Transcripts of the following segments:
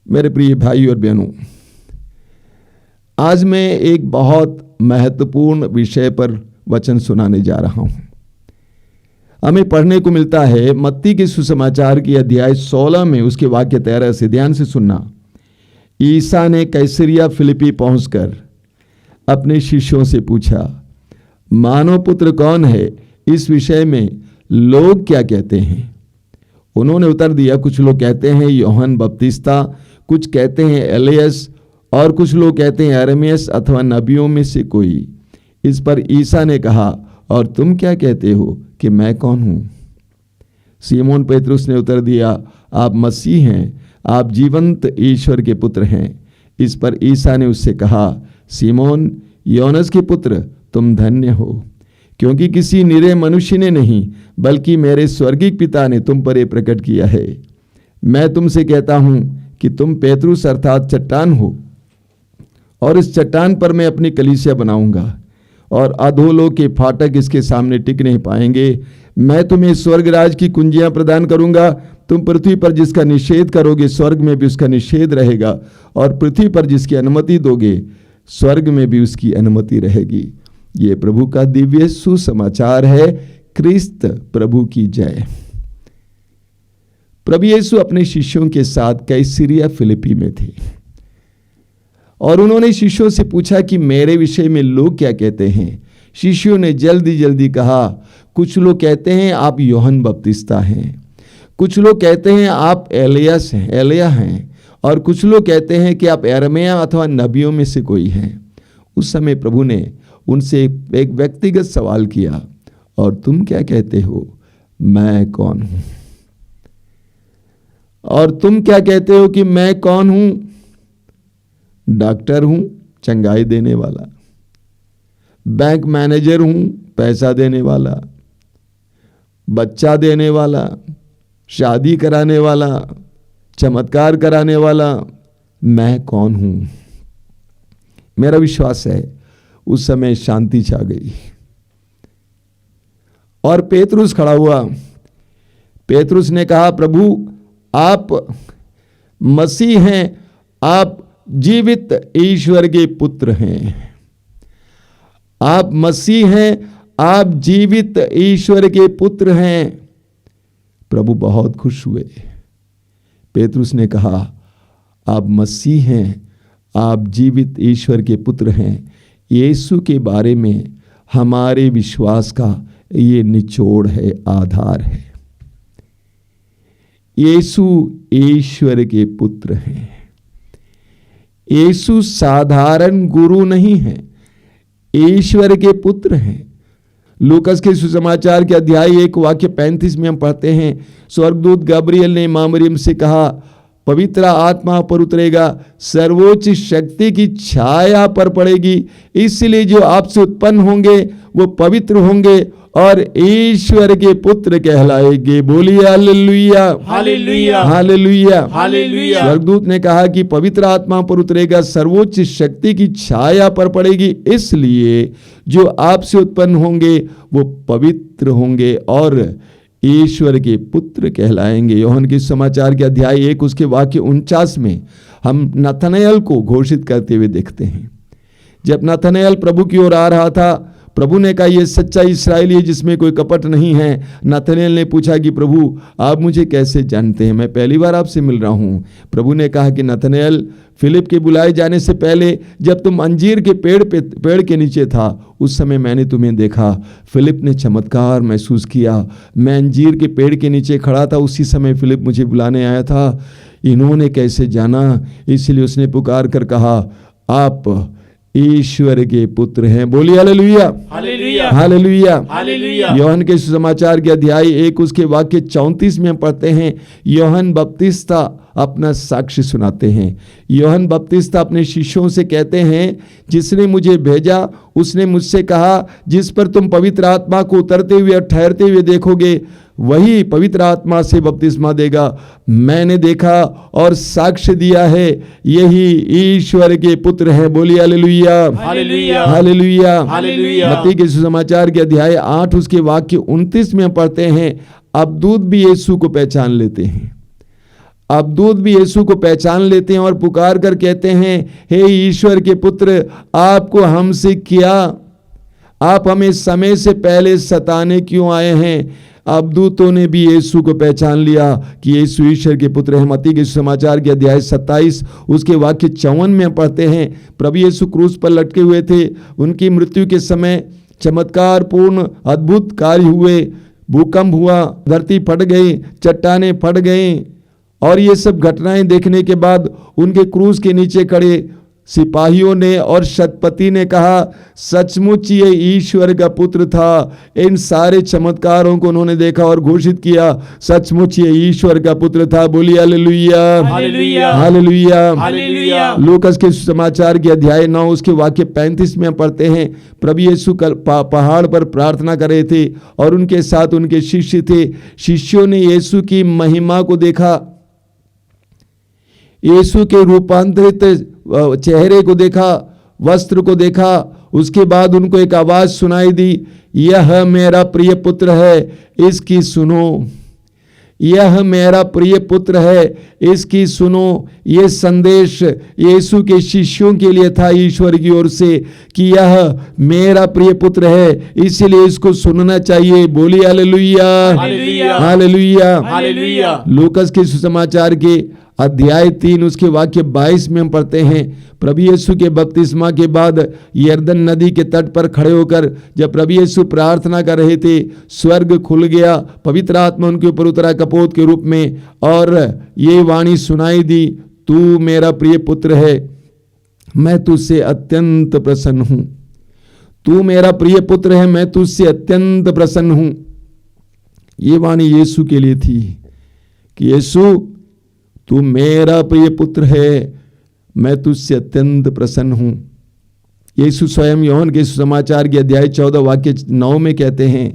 मेरे प्रिय भाई और बहनों, आज मैं एक बहुत महत्वपूर्ण विषय पर वचन सुनाने जा रहा हूं। हमें पढ़ने को मिलता है मत्ती के सुसमाचार की अध्याय 16 में उसके वाक्य 13 से। ध्यान से सुनना। ईसा ने कैसरिया फिलिप्पी पहुंचकर अपने शिष्यों से पूछा, मानव पुत्र कौन है? इस विषय में लोग क्या कहते हैं? उन्होंने उत्तर दिया, कुछ लोग कहते हैं यूहन्ना बपतिस्ता, कुछ कहते हैं एलियस, और कुछ लोग कहते हैं यिर्मयाह अथवा नबियों में से कोई। इस पर ईसा ने कहा, और तुम क्या कहते हो कि मैं कौन हूं? सीमोन पेतरुस ने उत्तर दिया, आप मसीह हैं, आप जीवंत ईश्वर के पुत्र हैं। इस पर ईसा ने उससे कहा, सीमोन योनस के पुत्र, तुम धन्य हो, क्योंकि किसी निरे मनुष्य ने नहीं बल्कि मेरे स्वर्गीय पिता ने तुम पर यह प्रकट किया है। मैं तुमसे कहता हूं कि तुम पेतरुस अर्थात चट्टान हो, और इस चट्टान पर मैं अपनी कलीसिया बनाऊंगा, और अधोलोक के फाटक इसके सामने टिक नहीं पाएंगे। मैं तुम्हें स्वर्गराज की कुंजियां प्रदान करूंगा। तुम पृथ्वी पर जिसका निषेध करोगे स्वर्ग में भी उसका निषेध रहेगा, और पृथ्वी पर जिसकी अनुमति दोगे स्वर्ग में भी उसकी अनुमति रहेगी। ये प्रभु का दिव्य सुसमाचार है। क्रिस्त प्रभु की जय। प्रभु यीशु अपने शिष्यों के साथ कैसरिया फिलिप्पी में थे, और उन्होंने शिष्यों से पूछा कि मेरे विषय में लोग क्या कहते हैं। शिष्यों ने जल्दी जल्दी कहा, कुछ लोग कहते हैं आप यूहन्ना बपतिस्ता हैं, कुछ लोग कहते हैं आप एलिय्याह हैं, और कुछ लोग कहते हैं कि आप यिर्मयाह अथवा नबियों में से कोई हैं। उस समय प्रभु ने उनसे एक व्यक्तिगत सवाल किया, और तुम क्या कहते हो मैं कौन हूं? और तुम क्या कहते हो कि मैं कौन हूं? डॉक्टर हूं, चंगाई देने वाला, बैंक मैनेजर हूं, पैसा देने वाला, बच्चा देने वाला, शादी कराने वाला, चमत्कार कराने वाला, मैं कौन हूं? मेरा विश्वास है उस समय शांति छा गई, और पेतरुस खड़ा हुआ। पेतरुस ने कहा, प्रभु आप मसीह हैं, आप जीवित ईश्वर के पुत्र हैं, आप मसीह हैं, आप जीवित ईश्वर के पुत्र हैं। प्रभु बहुत खुश हुए। पेतरुस ने कहा, आप मसीह हैं, आप जीवित ईश्वर के पुत्र हैं। यीशु के बारे में हमारे विश्वास का ये निचोड़ है, आधार है। यीशु ईश्वर के पुत्र हैं। यीशु साधारण गुरु नहीं है, ईश्वर के पुत्र हैं। लूकस के सुसमाचार के अध्याय 1 वाक्य 35 में हम पढ़ते हैं, स्वर्गदूत गब्रियल ने मां मरियम से कहा, पवित्र आत्मा पर उतरेगा, सर्वोच्च शक्ति की छाया पर पड़ेगी, इसलिए जो आपसे उत्पन्न होंगे वो पवित्र होंगे और ईश्वर के पुत्र कहलाएंगे। बोलिए हालेलुया, हालेलुया, हालेलुया, हालेलुया। स्वर्गदूत ने कहा कि पवित्र आत्मा पर उतरेगा, सर्वोच्च शक्ति की छाया पर पड़ेगी, इसलिए जो आपसे उत्पन्न होंगे वो पवित्र होंगे और ईश्वर के पुत्र कहलाएंगे। यूहन्ना के समाचार के अध्याय 1 उसके वाक्य 49 में हम नतनएल को घोषित करते हुए देखते हैं। जब नतनएल प्रभु की ओर आ रहा था, प्रभु ने कहा, यह सच्चा इस्राएली है जिसमें कोई कपट नहीं है। नतनएल ने पूछा कि प्रभु आप मुझे कैसे जानते हैं? मैं पहली बार आपसे मिल रहा हूं। प्रभु ने कहा कि नतनएल, फिलिप के बुलाए जाने से पहले जब तुम अंजीर के पेड़ के नीचे था उस समय मैंने तुम्हें देखा। फिलिप ने चमत्कार महसूस किया। मैं अंजीर के पेड़ के नीचे खड़ा था, उसी समय फिलिप मुझे बुलाने आया था। इन्होंने कैसे जाना? इसलिए उसने पुकार कर कहा, आप ईश्वर के पुत्र हैं। बोलिए हालेलुया, हालेलुया, हालेलुया, हालेलुया। यूहन्ना के सुसमाचार के अध्याय 1 उसके वाक्य 34 में हम पढ़ते हैं, यूहन्ना बपतिस्ता अपना साक्ष्य सुनाते हैं। यूहन्ना बपतिस्ता अपने शिष्यों से कहते हैं, जिसने मुझे भेजा उसने मुझसे कहा, जिस पर तुम पवित्र आत्मा को उतरते हुए और ठहरते हुए देखोगे वही पवित्र आत्मा से बपतिस्मा देगा। मैंने देखा और साक्ष्य दिया है, यही ईश्वर के पुत्र हैं। बोलिए हालेलुया, हालेलुया, हालेलुया, हालेलुया। मत्ती के सुसमाचार के अध्याय 8 उसके वाक्य 29 में हम पढ़ते हैं, अब दूत भी यीशु को पहचान लेते हैं। अब दूत भी यीशु को पहचान लेते हैं और पुकार कर कहते हैं, हे ईश्वर के पुत्र, आपको हमसे क्या, आप हमें समय से पहले सताने क्यों आए हैं। अब दूतों ने भी यीशु को पहचान लिया कि यीशु ईश्वर के पुत्र हैं। मत्ती के समाचार के अध्याय 27 उसके वाक्य 54 में पढ़ते हैं, प्रभु यीशु क्रूस पर लटके हुए थे। उनकी मृत्यु के समय चमत्कार पूर्ण अद्भुत कार्य हुए, भूकंप हुआ, धरती फट गई, चट्टाने फट गई, और ये सब घटनाएं देखने के बाद उनके क्रूस के नीचे खड़े सिपाहियों ने और शतपति ने कहा, सचमुच ये ईश्वर का पुत्र था। इन सारे चमत्कारों को उन्होंने देखा और घोषित किया, सचमुच ये ईश्वर का पुत्र था। बोलिए hallelujah, hallelujah, hallelujah, hallelujah. Lucas के सुसमाचार के अध्याय 9 उसके वाक्य 35 में पढ़ते हैं, प्रभु यीशु पहाड़ पर प्रार्थना कर रहे थे और उनके साथ उनके शिष्य थे। शिष्यों ने यीशु की महिमा को देखा, यीशु के रूपांतरित चेहरे को देखा, वस्त्र को देखा। उसके बाद उनको एक आवाज सुनाई दी, यह मेरा प्रिय पुत्र है, इसकी सुनो। यह मेरा प्रिय पुत्र है, इसकी सुनो। ये संदेश यीशु के शिष्यों के लिए था ईश्वर की ओर से कि यह मेरा प्रिय पुत्र है, इसीलिए इसको सुनना चाहिए। बोलिए hallelujah, hallelujah, hallelujah, hallelujah. Lucas के सुसमाचार के अध्याय 3 उसके वाक्य 22 में हम पढ़ते हैं, प्रभु यीशु के बपतिस्मा के बाद यरदन नदी के तट पर खड़े होकर जब प्रभु यीशु प्रार्थना कर रहे थे, स्वर्ग खुल गया, पवित्र आत्मा उनके ऊपर उतरा कपोत के रूप में, और ये वाणी सुनाई दी, तू मेरा प्रिय पुत्र है, मैं तुझसे अत्यंत प्रसन्न हूं। तू मेरा प्रिय पुत्र है, मैं तुझसे अत्यंत प्रसन्न हूं। ये वाणी यीशु के लिए थी कि यीशु तू मेरा प्रिय पुत्र है, मैं तुझसे अत्यंत प्रसन्न हूं। यीशु स्वयं यूहन्ना के सुसमाचार के अध्याय 14 वाक्य 9 में कहते हैं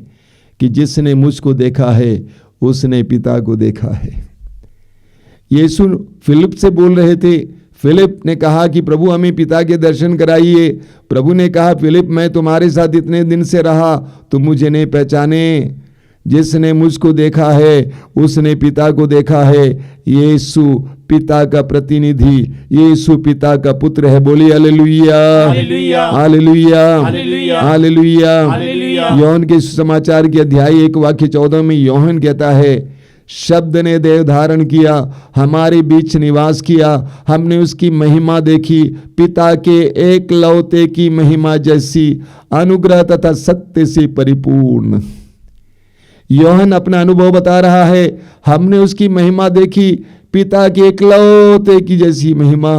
कि जिसने मुझको देखा है उसने पिता को देखा है। यीशु फिलिप से बोल रहे थे, फिलिप ने कहा कि प्रभु हमें पिता के दर्शन कराइए। प्रभु ने कहा, फिलिप मैं तुम्हारे साथ इतने दिन से रहा, तुम मुझे नहीं पहचाने। जिसने मुझको देखा है उसने पिता को देखा है। यीशु पिता का प्रतिनिधि, यीशु पिता का पुत्र है। बोलिए hallelujah, hallelujah, hallelujah, hallelujah, hallelujah. Hallelujah. यूहन्ना के सुसमाचार के अध्याय 1 वाक्य 14 में यूहन्ना कहता है, शब्द ने देह धारण किया, हमारे बीच निवास किया, हमने उसकी महिमा देखी, पिता के एकलौते की महिमा जैसी, अनुग्रह तथा सत्य से परिपूर्ण। यूहन्ना अपना अनुभव बता रहा है, हमने उसकी महिमा देखी, पिता के एकलौते की जैसी महिमा,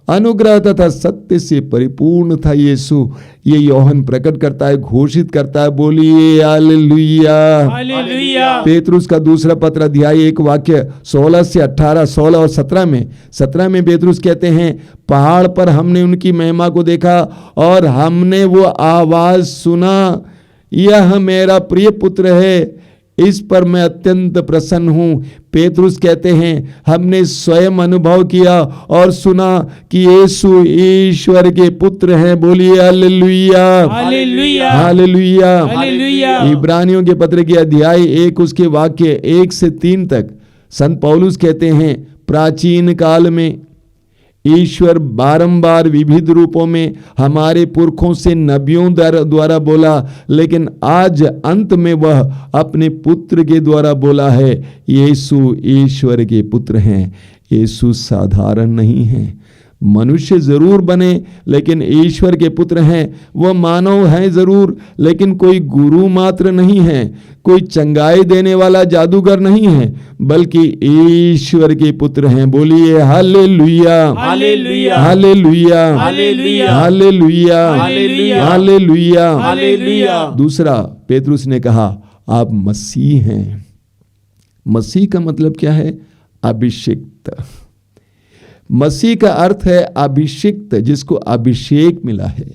अनुग्रह तथा सत्य से परिपूर्ण था यीशु। ये यूहन्ना प्रकट करता है, घोषित करता है। बोलिए हालेलुया, हालेलुया। पेतरुस का दूसरा पत्र अध्याय 1 वाक्य 16 से 18, 16 और 17 में पेतरुस कहते हैं, पहाड़ पर हमने उनकी महिमा को देखा और हमने वो आवाज सुना, यह मेरा प्रिय पुत्र है, इस पर मैं अत्यंत प्रसन्न हूं। पेतरुस कहते हैं, हमने स्वयं अनुभव किया और सुना कि यीशु ईश्वर के पुत्र हैं। बोलिए हालेलुया, हालेलुया, हालेलुया, हालेलुया। इब्रानियों के पत्र के अध्याय 1 उसके वाक्य 1 से 3 तक संत पौलुस कहते हैं, प्राचीन काल में ईश्वर बारंबार विविध रूपों में हमारे पुरखों से नबियों द्वारा बोला, लेकिन आज अंत में वह अपने पुत्र के द्वारा बोला है। यीशु ईश्वर के पुत्र हैं। यीशु साधारण नहीं है, मनुष्य जरूर बने लेकिन ईश्वर के पुत्र हैं। वह मानव हैं जरूर, लेकिन कोई गुरु मात्र नहीं है, कोई चंगाई देने वाला जादूगर नहीं है, बल्कि ईश्वर के पुत्र हैं। बोलिए hallelujah, hallelujah, hallelujah, hallelujah, hallelujah, hallelujah, hallelujah. Hallelujah. दूसरा, पेतरुस ने कहा, आप मसीह हैं। मसीह का मतलब क्या है? अभिषिक्त। मसीह का अर्थ है अभिषिक्त, जिसको अभिषेक मिला है।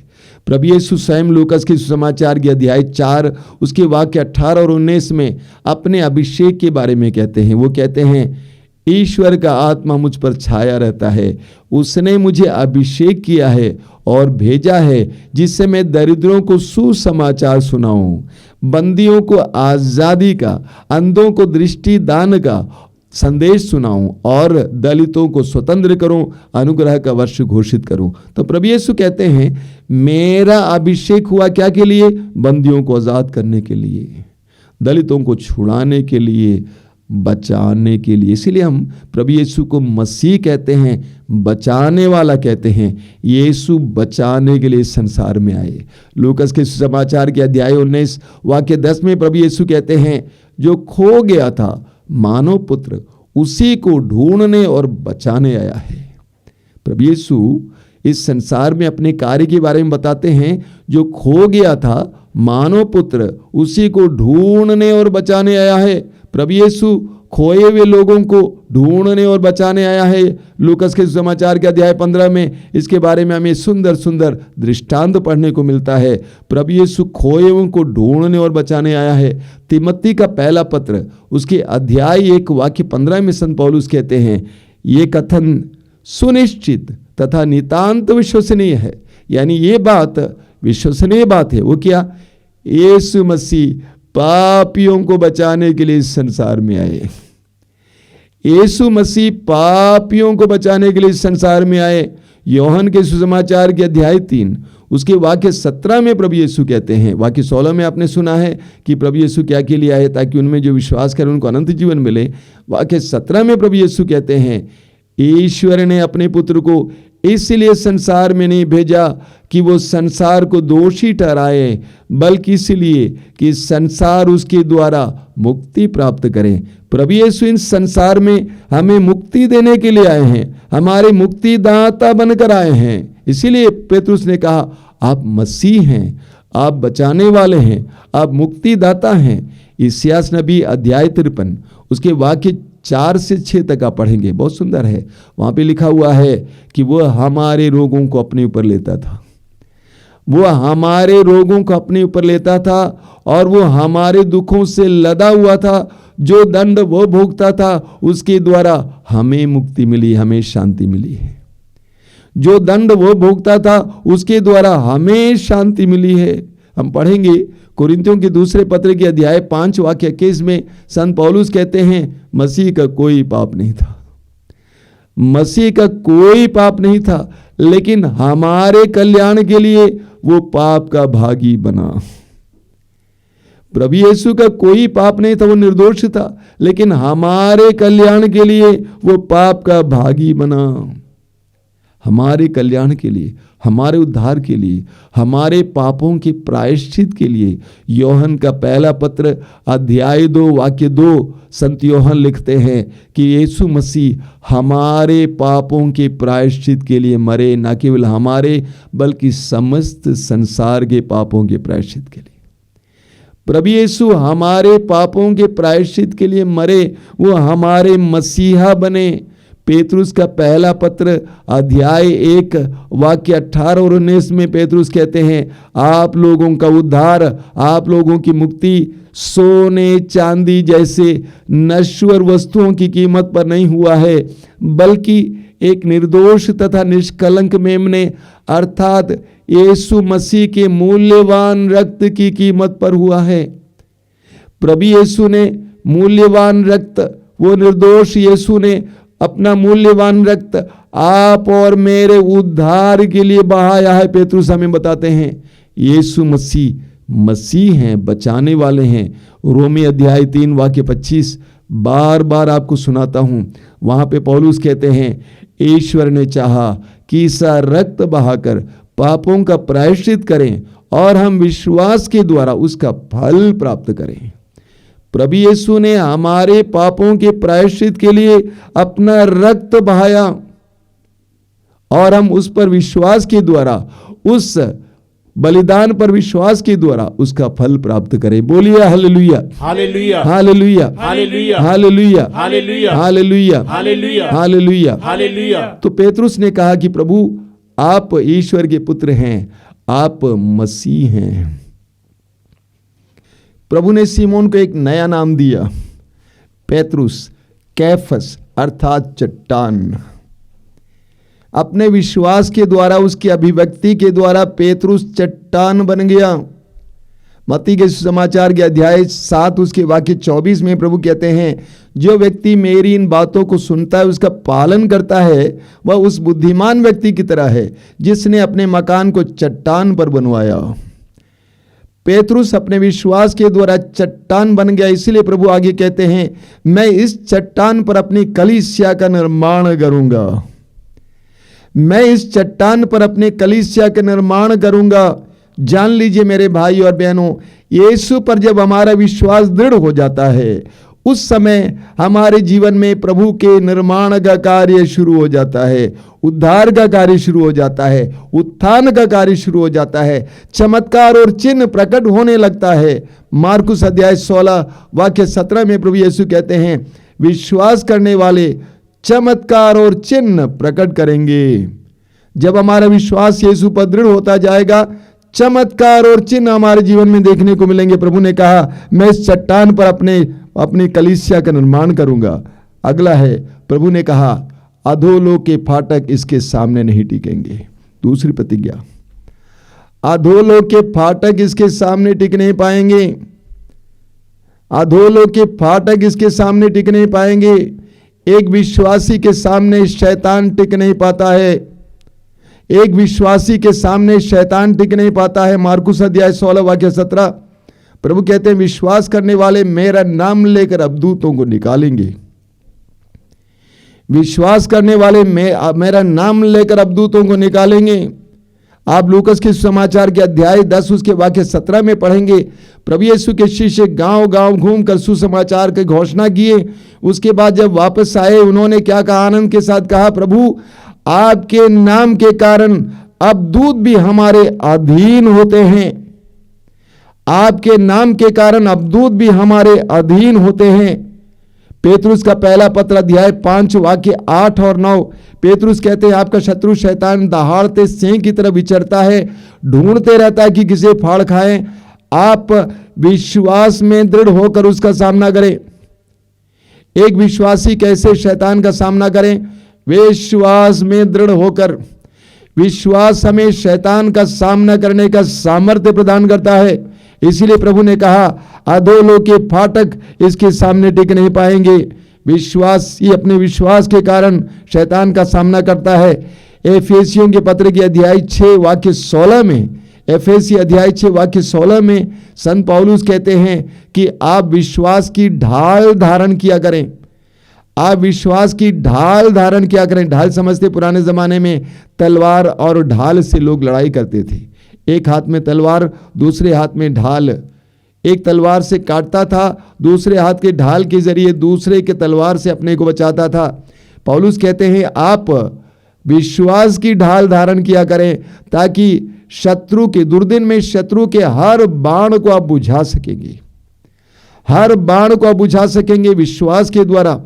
प्रभु यीशु स्वयं लूकास के सुसमाचार के अध्याय 4 उसके वाक्य 18 और 19 में अपने अभिषेक के बारे में कहते हैं। वो कहते हैं, ईश्वर का आत्मा मुझ पर छाया रहता है, उसने मुझे अभिषेक किया है और भेजा है जिससे मैं दरिद्रों को सुसमाचार सुनाऊं, बंदियों को आजादी का, अंधों को दृष्टि दान का संदेश सुनाऊं और दलितों को स्वतंत्र करूं, अनुग्रह का वर्ष घोषित करूं। तो प्रभु यीशु कहते हैं मेरा अभिषेक हुआ क्या के लिए? बंदियों को आजाद करने के लिए, दलितों को छुड़ाने के लिए, बचाने के लिए। इसीलिए हम प्रभु यीशु को मसीह कहते हैं, बचाने वाला कहते हैं। यीशु बचाने के लिए संसार में आए। लूकास के सुसमाचार के अध्याय 19 वाक्य 10 में प्रभु यीशु कहते हैं जो खो गया था मानव पुत्र उसी को ढूंढने और बचाने आया है। प्रभु यीशु इस संसार में अपने कार्य के बारे में बताते हैं। जो खो गया था मानव पुत्र उसी को ढूंढने और बचाने आया है। प्रभु यीशु खोए हुए लोगों को ढूंढने और बचाने आया है। लूकास के समाचार के अध्याय 15 में इसके बारे में हमें सुंदर सुंदर दृष्टांत पढ़ने को मिलता है। प्रभु यीशु खोए हुए को ढूंढने और बचाने आया है। तिमोथी का पहला पत्र उसके अध्याय 1 वाक्य 15 में संत पौलुस कहते हैं ये कथन सुनिश्चित तथा नितांत विश्वसनीय है। यानी ये बात विश्वसनीय बात है। वो क्या? यीशु मसीह पापियों को बचाने के लिए इस संसार में आए। यीशु मसीह पापियों को बचाने के लिए इस संसार में आए। योहन के सुसमाचार के अध्याय 3 उसके वाक्य 17 में प्रभु यीशु कहते हैं, वाक्य 16 में आपने सुना है कि प्रभु यीशु क्या के लिए आए? ताकि उनमें जो विश्वास करें उनको अनंत जीवन मिले। वाक्य 17 में प्रभु यीशु कहते हैं ईश्वर ने अपने पुत्र को इसलिए संसार में नहीं भेजा कि वो संसार को दोषी ठहराए, बल्कि इसलिए कि संसार उसके द्वारा मुक्ति प्राप्त करे। प्रभु यीशु इन संसार में हमें मुक्ति देने के लिए आए हैं, हमारे मुक्तिदाता बनकर आए हैं। इसीलिए पेतरुस ने कहा आप मसीह हैं, आप बचाने वाले हैं, आप मुक्तिदाता हैं। इस्यास नबी अध्याय 53 उसके वाक्य 4 से 6 तक आप पढ़ेंगे, बहुत सुंदर है। वहां पे लिखा हुआ है कि वो हमारे रोगों को अपने ऊपर लेता था, वो हमारे रोगों को अपने ऊपर लेता था और वो हमारे दुखों से लदा हुआ था। जो दंड वो भोगता था उसके द्वारा हमें मुक्ति मिली, हमें शांति मिली है। जो दंड वो भोगता था उसके द्वारा हमें शांति मिली है। हम पढ़ेंगे कुरिन्थियों के दूसरे पत्र के अध्याय 5 वाक्य 21 में संत पौलुस कहते हैं मसीह का कोई पाप नहीं था, मसीह का कोई पाप नहीं था, लेकिन हमारे कल्याण के लिए वो पाप का भागी बना। प्रभु यीशु का कोई पाप नहीं था, वो निर्दोष था, लेकिन हमारे कल्याण के लिए वो पाप का भागी बना। हमारे कल्याण के लिए, हमारे उद्धार के लिए, हमारे पापों के प्रायश्चित के लिए। योहन का पहला पत्र अध्याय 2 वाक्य 2 संत योहन लिखते हैं कि यीशु मसीह हमारे पापों के प्रायश्चित के लिए मरे, न केवल हमारे बल्कि समस्त संसार के पापों के प्रायश्चित के लिए। प्रभु यीशु हमारे पापों के प्रायश्चित के लिए मरे, वो हमारे मसीहा बने। पेतरुस का पहला पत्र अध्याय 1 वाक्य 18 और 19 में पेतरुस कहते हैं आप लोगों का उद्धार, आप लोगों की मुक्ति सोने चांदी जैसे नश्वर वस्तुओं की कीमत पर नहीं हुआ है, बल्कि एक निर्दोष तथा निष्कलंक मेमने अर्थात यीशु मसीह के मूल्यवान रक्त की कीमत पर हुआ है। प्रभु यीशु ने मूल्यवान रक्त, वो निर्दोष यीशु ने अपना मूल्यवान रक्त आप और मेरे उद्धार के लिए बहाया है। पेतरुस हमें बताते हैं यीशु मसीह हैं, बचाने वाले हैं। रोमी अध्याय 3 वाक्य 25 बार बार आपको सुनाता हूं। वहां पे पौलुस कहते हैं ईश्वर ने चाहा कि ईसा रक्त बहाकर पापों का प्रायश्चित करें और हम विश्वास के द्वारा उसका फल प्राप्त करें। प्रभु यीशु ने हमारे पापों के प्रायश्चित के लिए अपना रक्त बहाया और हम उस पर विश्वास के द्वारा, उस बलिदान पर विश्वास के द्वारा उसका फल प्राप्त करें। बोलिए hallelujah, hallelujah, hallelujah, hallelujah, hallelujah, hallelujah, hallelujah, hallelujah, hallelujah, hallelujah. तो पेतरुस ने कहा कि प्रभु आप ईश्वर के पुत्र हैं, आप मसीह हैं। प्रभु ने सीमोन को एक नया नाम दिया, पेतरुस, कैफस अर्थात चट्टान। अपने विश्वास के द्वारा, उसकी अभिव्यक्ति के द्वारा पेतरुस चट्टान बन गया। मत्ती के सुसमाचार के अध्याय 7 उसके वाक्य 24 में प्रभु कहते हैं, जो व्यक्ति मेरी इन बातों को सुनता है उसका पालन करता है वह उस बुद्धिमान व्यक्ति की तरह है जिसने अपने मकान को चट्टान पर बनवाया। पेतरुस अपने विश्वास के द्वारा चट्टान बन गया, इसलिए प्रभु आगे कहते हैं, मैं इस चट्टान पर अपनी कलीसिया का निर्माण करूंगा। मैं इस चट्टान पर अपने कलीसिया का निर्माण करूंगा। जान लीजिए मेरे भाई और बहनों, यीशु पर जब हमारा विश्वास दृढ़ हो जाता है उस समय हमारे जीवन में प्रभु के निर्माण का कार्य शुरू हो जाता है, उद्धार का कार्य शुरू हो जाता है, उत्थान का कार्य शुरू हो जाता है, चमत्कार और चिन्ह प्रकट होने लगता है। मार्कुस अध्याय 16 वाक्य 17 में प्रभु यीशु कहते हैं, विश्वास करने वाले चमत्कार और चिन्ह प्रकट करेंगे। जब हमारा विश्वास यीशु पर दृढ़ होता जाएगा, चमत्कार और चिन्ह हमारे जीवन में देखने को मिलेंगे। प्रभु ने कहा, मैं इस चट्टान पर अपनी कलीसिया का निर्माण करूंगा। अगला है, प्रभु ने कहा, अधोलोक के फाटक इसके सामने नहीं टिकेंगे। दूसरी प्रतिज्ञा, अधोलोक के फाटक इसके सामने टिक नहीं पाएंगे। अधोलोक के फाटक इसके सामने टिक नहीं पाएंगे। एक विश्वासी के सामने शैतान टिक नहीं पाता है। एक विश्वासी के सामने शैतान टिक नहीं पाता है। मार्कुस अध्याय 16 वाक्य 17 प्रभु कहते हैं, विश्वास करने वाले मेरा नाम लेकर अबदूतों को निकालेंगे। विश्वास करने वाले मेरा नाम लेकर अबदूतों को निकालेंगे। आप लूकस के समाचार के अध्याय 10 उसके वाक्य 17 में पढ़ेंगे, प्रभु यीशु के शिष्य गांव गांव घूमकर सुसमाचार की घोषणा किए। उसके बाद जब वापस आए उन्होंने क्या कहा? आनंद के साथ कहा, प्रभु आपके नाम के कारण अबदूत भी हमारे अधीन होते हैं। आपके नाम के कारण अबदूत भी हमारे अधीन होते हैं। पेतरुस का पहला पत्र अध्याय 5 वाक्य 8 और 9 पेतरुस कहते हैं, आपका शत्रु शैतान दहाड़ते सिंह की तरह विचरता है, ढूंढते रहता है कि किसे फाड़ खाएं। आप विश्वास में दृढ़ होकर उसका सामना करें। एक विश्वासी कैसे शैतान का सामना करें? विश्वास में दृढ़ होकर। विश्वास हमें शैतान का सामना करने का सामर्थ्य प्रदान करता है। इसीलिए प्रभु ने कहा, अधोलोक के फाटक इसके सामने टिक नहीं पाएंगे। विश्वासी अपने विश्वास के कारण शैतान का सामना करता है। एफेसियों के पत्र के अध्याय 6 वाक्य 16 में, एफेसी अध्याय 6 वाक्य 16 में संत पौलुस कहते हैं कि आप विश्वास की ढाल धारण किया करें। आप विश्वास की ढाल धारण किया करें। ढाल समझते, पुराने जमाने में तलवार और ढाल से लोग लड़ाई करते थे। एक हाथ में तलवार, दूसरे हाथ में ढाल। एक तलवार से काटता था, दूसरे हाथ के ढाल के जरिए दूसरे के तलवार से अपने को बचाता था। पौलुस कहते हैं, आप विश्वास की ढाल धारण किया करें ताकि शत्रु के दुर्दिन में शत्रु के हर बाण को आप बुझा सकेंगे। हर बाण को आप बुझा सकेंगे विश्वास के द्वारा।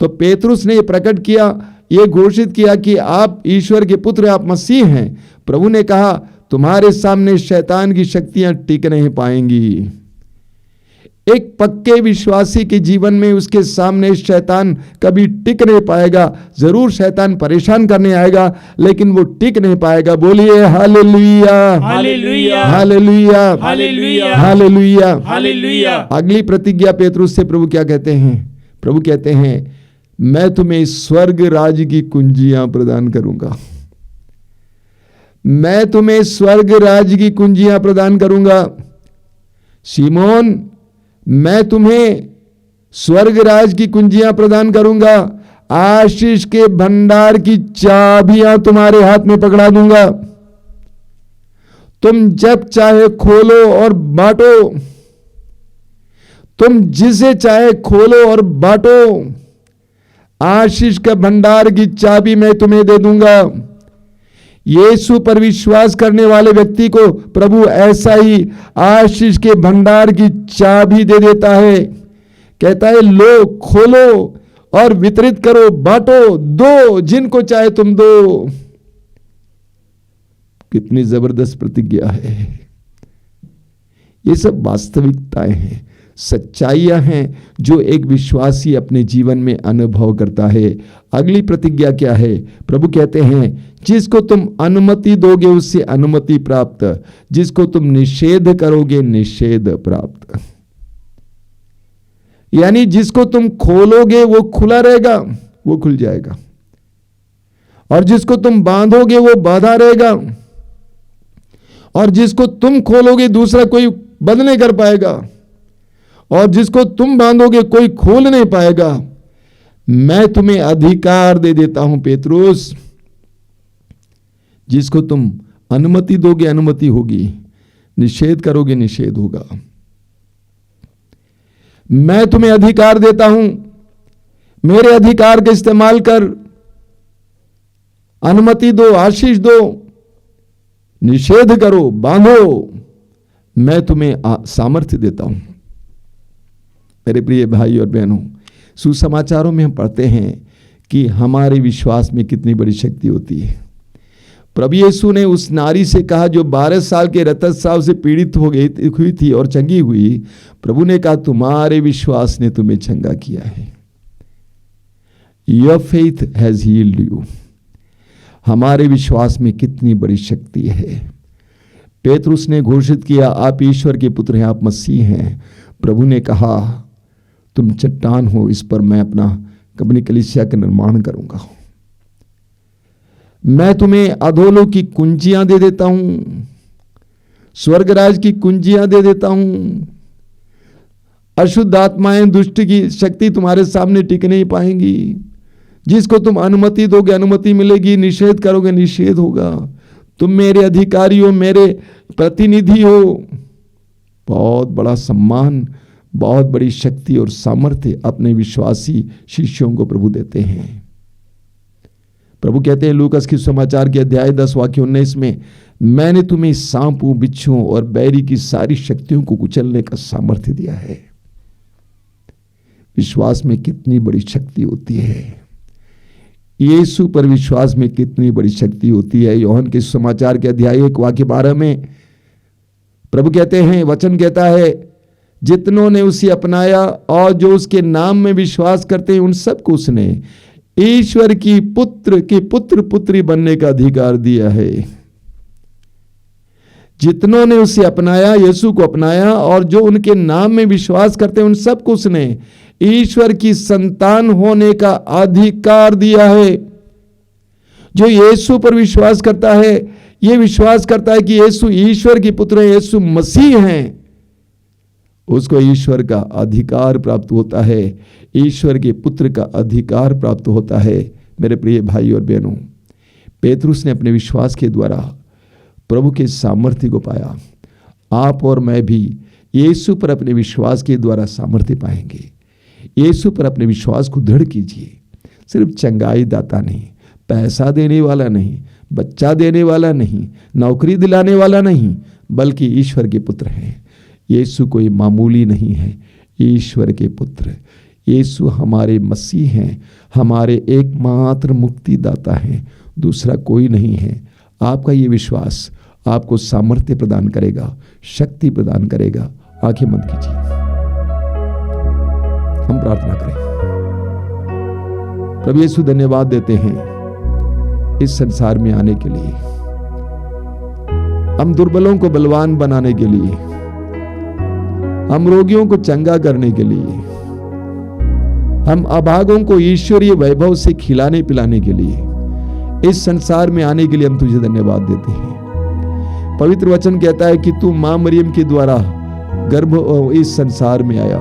तो पेतरुस ने यह प्रकट किया, यह घोषित किया कि आप ईश्वर के पुत्र, आप मसीह हैं। प्रभु ने कहा, तुम्हारे सामने शैतान की शक्तियां टिक नहीं पाएंगी। एक पक्के विश्वासी के जीवन में उसके सामने शैतान कभी टिक नहीं पाएगा। जरूर शैतान परेशान करने आएगा, लेकिन वो टिक नहीं पाएगा। बोलिए hallelujah, hallelujah, hallelujah, hallelujah, hallelujah, hallelujah. अगली प्रतिज्ञा पेतरुस से प्रभु क्या कहते हैं? प्रभु कहते हैं, मैं तुम्हें स्वर्ग राज्य की कुंजियां प्रदान करूंगा। मैं तुम्हें स्वर्ग राज्य की कुंजियां प्रदान करूंगा। सीमोन, मैं तुम्हें स्वर्ग राज की कुंजियां प्रदान करूंगा। आशीष के भंडार की चाबियां तुम्हारे हाथ में पकड़ा दूंगा। तुम जब चाहे खोलो और बांटो। तुम जिसे चाहे खोलो और बांटो। आशीष के भंडार की चाबी मैं तुम्हें दे दूंगा। यीशु पर विश्वास करने वाले व्यक्ति को प्रभु ऐसा ही आशीष के भंडार की चाबी दे देता है। कहता है, लो, खोलो और वितरित करो, बांटो, दो, जिनको चाहे तुम दो। कितनी जबरदस्त प्रतिज्ञा है। ये सब वास्तविकताएं हैं। सच्चाइयां हैं जो एक विश्वासी अपने जीवन में अनुभव करता है। अगली प्रतिज्ञा क्या है? प्रभु कहते हैं जिसको तुम अनुमति दोगे उससे अनुमति प्राप्त, जिसको तुम निषेध करोगे निषेध प्राप्त। यानी जिसको तुम खोलोगे वो खुला रहेगा, वो खुल जाएगा, और जिसको तुम बांधोगे वो बांधा रहेगा, और जिसको तुम खोलोगे दूसरा कोई बंद नहीं कर पाएगा, और जिसको तुम बांधोगे कोई खोल नहीं पाएगा। मैं तुम्हें अधिकार दे देता हूं पेतरुस, जिसको तुम अनुमति दोगे अनुमति होगी, निषेध करोगे निषेध होगा। मैं तुम्हें अधिकार देता हूं, मेरे अधिकार का इस्तेमाल कर, अनुमति दो, आशीष दो, निषेध करो, बांधो, मैं तुम्हें सामर्थ्य देता हूं। मेरे प्रिय भाई और बहनों, सुसमाचारों में हम पढ़ते हैं कि हमारे विश्वास में कितनी बड़ी शक्ति होती है। प्रभु यीशु ने उस नारी से कहा जो 12 साल के रक्तस्राव से पीड़ित हुई थी और चंगी हुई, प्रभु ने कहा तुम्हारे विश्वास ने तुम्हें चंगा किया है। Your faith has healed you। हमारे विश्वास में कितनी बड़ी शक्ति है। पेतरुस ने घोषित किया आप ईश्वर के पुत्र हैं, आप मसीह हैं। प्रभु ने कहा तुम चट्टान हो, इस पर मैं अपनी कलीसिया का निर्माण करूंगा। मैं तुम्हें अधोलोक की कुंजियां दे देता हूं, स्वर्गराज की कुंजियां दे देता हूं। अशुद्ध आत्माएं, दुष्ट की शक्ति तुम्हारे सामने टिक नहीं पाएंगी। जिसको तुम अनुमति दोगे अनुमति मिलेगी, निषेध करोगे निषेध होगा। तुम मेरे अधिकारी हो, मेरे प्रतिनिधि हो। बहुत बड़ा सम्मान, बहुत बड़ी शक्ति और सामर्थ्य अपने विश्वासी शिष्यों को प्रभु देते हैं। प्रभु कहते हैं लूकास की समाचार के अध्याय 10 वाक्य 19 में, मैंने तुम्हें सांपों, बिच्छुओं और बैरी की सारी शक्तियों को कुचलने का सामर्थ्य दिया है। विश्वास में कितनी बड़ी शक्ति होती है। यीशु पर विश्वास में कितनी बड़ी शक्ति होती है। यूहन्ना के समाचार के अध्याय 1 वाक्य 12 में प्रभु कहते हैं, वचन कहता है जितनों ने उसे अपनाया और जो उसके नाम में विश्वास करते हैं उन सबको उसने ईश्वर की पुत्र पुत्री बनने का अधिकार दिया है। जितनों ने उसे अपनाया, यीशु को अपनाया, और जो उनके नाम में विश्वास करते हैं उन सबको उसने ईश्वर की संतान होने का अधिकार दिया है। जो यीशु पर विश्वास करता है, ये विश्वास करता है कि यीशु ईश्वर के पुत्र हैं, यीशु मसीह हैं, उसको ईश्वर का अधिकार प्राप्त होता है, ईश्वर के पुत्र का अधिकार प्राप्त होता है। मेरे प्रिय भाई और बहनों, पेतरुस ने अपने विश्वास के द्वारा प्रभु के सामर्थ्य को पाया। आप और मैं भी यीशु पर अपने विश्वास के द्वारा सामर्थ्य पाएंगे। यीशु पर अपने विश्वास को दृढ़ कीजिए। सिर्फ चंगाई दाता नहीं, पैसा देने वाला नहीं, बच्चा देने वाला नहीं, नौकरी दिलाने वाला नहीं, बल्कि ईश्वर के पुत्र हैं। यीशु कोई मामूली नहीं है, ईश्वर के पुत्र। यीशु हमारे मसीह हैं, हमारे एकमात्र मुक्तिदाता हैं, दूसरा कोई नहीं है। आपका ये विश्वास आपको सामर्थ्य प्रदान करेगा, शक्ति प्रदान करेगा। आंखें बंद कीजिए, हम प्रार्थना करें। प्रभु यीशु धन्यवाद देते हैं इस संसार में आने के लिए, हम दुर्बलों को बलवान बनाने के लिए, हम रोगियों को चंगा करने के लिए, हम अभागों को ईश्वरीय वैभव से खिलाने पिलाने के लिए, इस संसार में आने के लिए हम तुझे धन्यवाद देते हैं। पवित्र वचन कहता है कि तू मां मरियम के द्वारा गर्भ इस संसार में आया।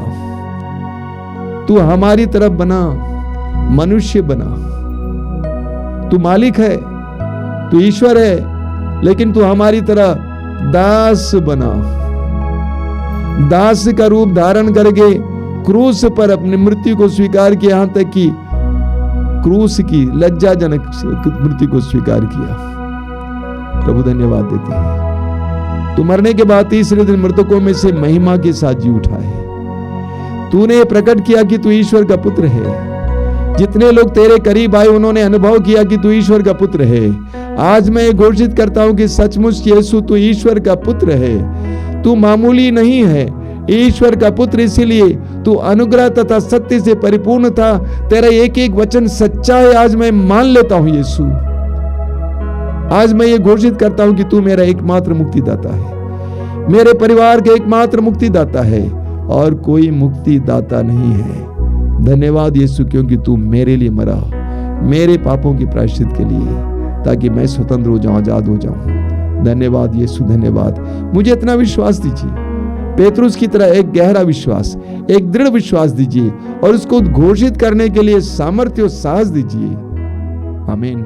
तू हमारी तरफ बना, मनुष्य बना। तू मालिक है, तू ईश्वर है, लेकिन तू हमारी तरह दास बना। दास का रूप धारण करके क्रूस पर अपनी मृत्यु को स्वीकार किया, यहां तक कि क्रूस की लज्जाजनक मृत्यु को स्वीकार किया। प्रभु धन्यवाद देते हैं, तू मरने के बाद तीसरे दिन मृतकों में से महिमा के साथ जी उठा है। तूने प्रकट किया कि तू ईश्वर का पुत्र है। जितने लोग तेरे करीब आए उन्होंने अनुभव किया कि तू ईश्वर का पुत्र है। आज मैं घोषित करता हूं कि सचमुच यीशु तू ईश्वर का पुत्र है। तू मामूली नहीं है, ईश्वर का पुत्र, इसीलिए तू अनुग्रह तथा सत्य से परिपूर्ण था। तेरा एक एक वचन सच्चा है, आज मैं मान लेता हूं यीशु। आज मैं ये घोषित करता हूं कि तू मेरा एकमात्र मुक्तिदाता है, मेरे परिवार के एकमात्र मुक्तिदाता है, और कोई मुक्तिदाता नहीं है। धन्यवाद यीशु, क्योंकि तू मेरे लिए मरा, मेरे पापों की प्रायश्चित के लिए, ताकि मैं स्वतंत्र हो जाऊं, आजाद हो जाऊं। धन्यवाद यीशु, धन्यवाद। मुझे इतना विश्वास दीजिए, पेतरुस की तरह एक गहरा विश्वास, एक दृढ़ विश्वास दीजिए, और उसको घोषित करने के लिए सामर्थ्य और साहस दीजिए। आमीन।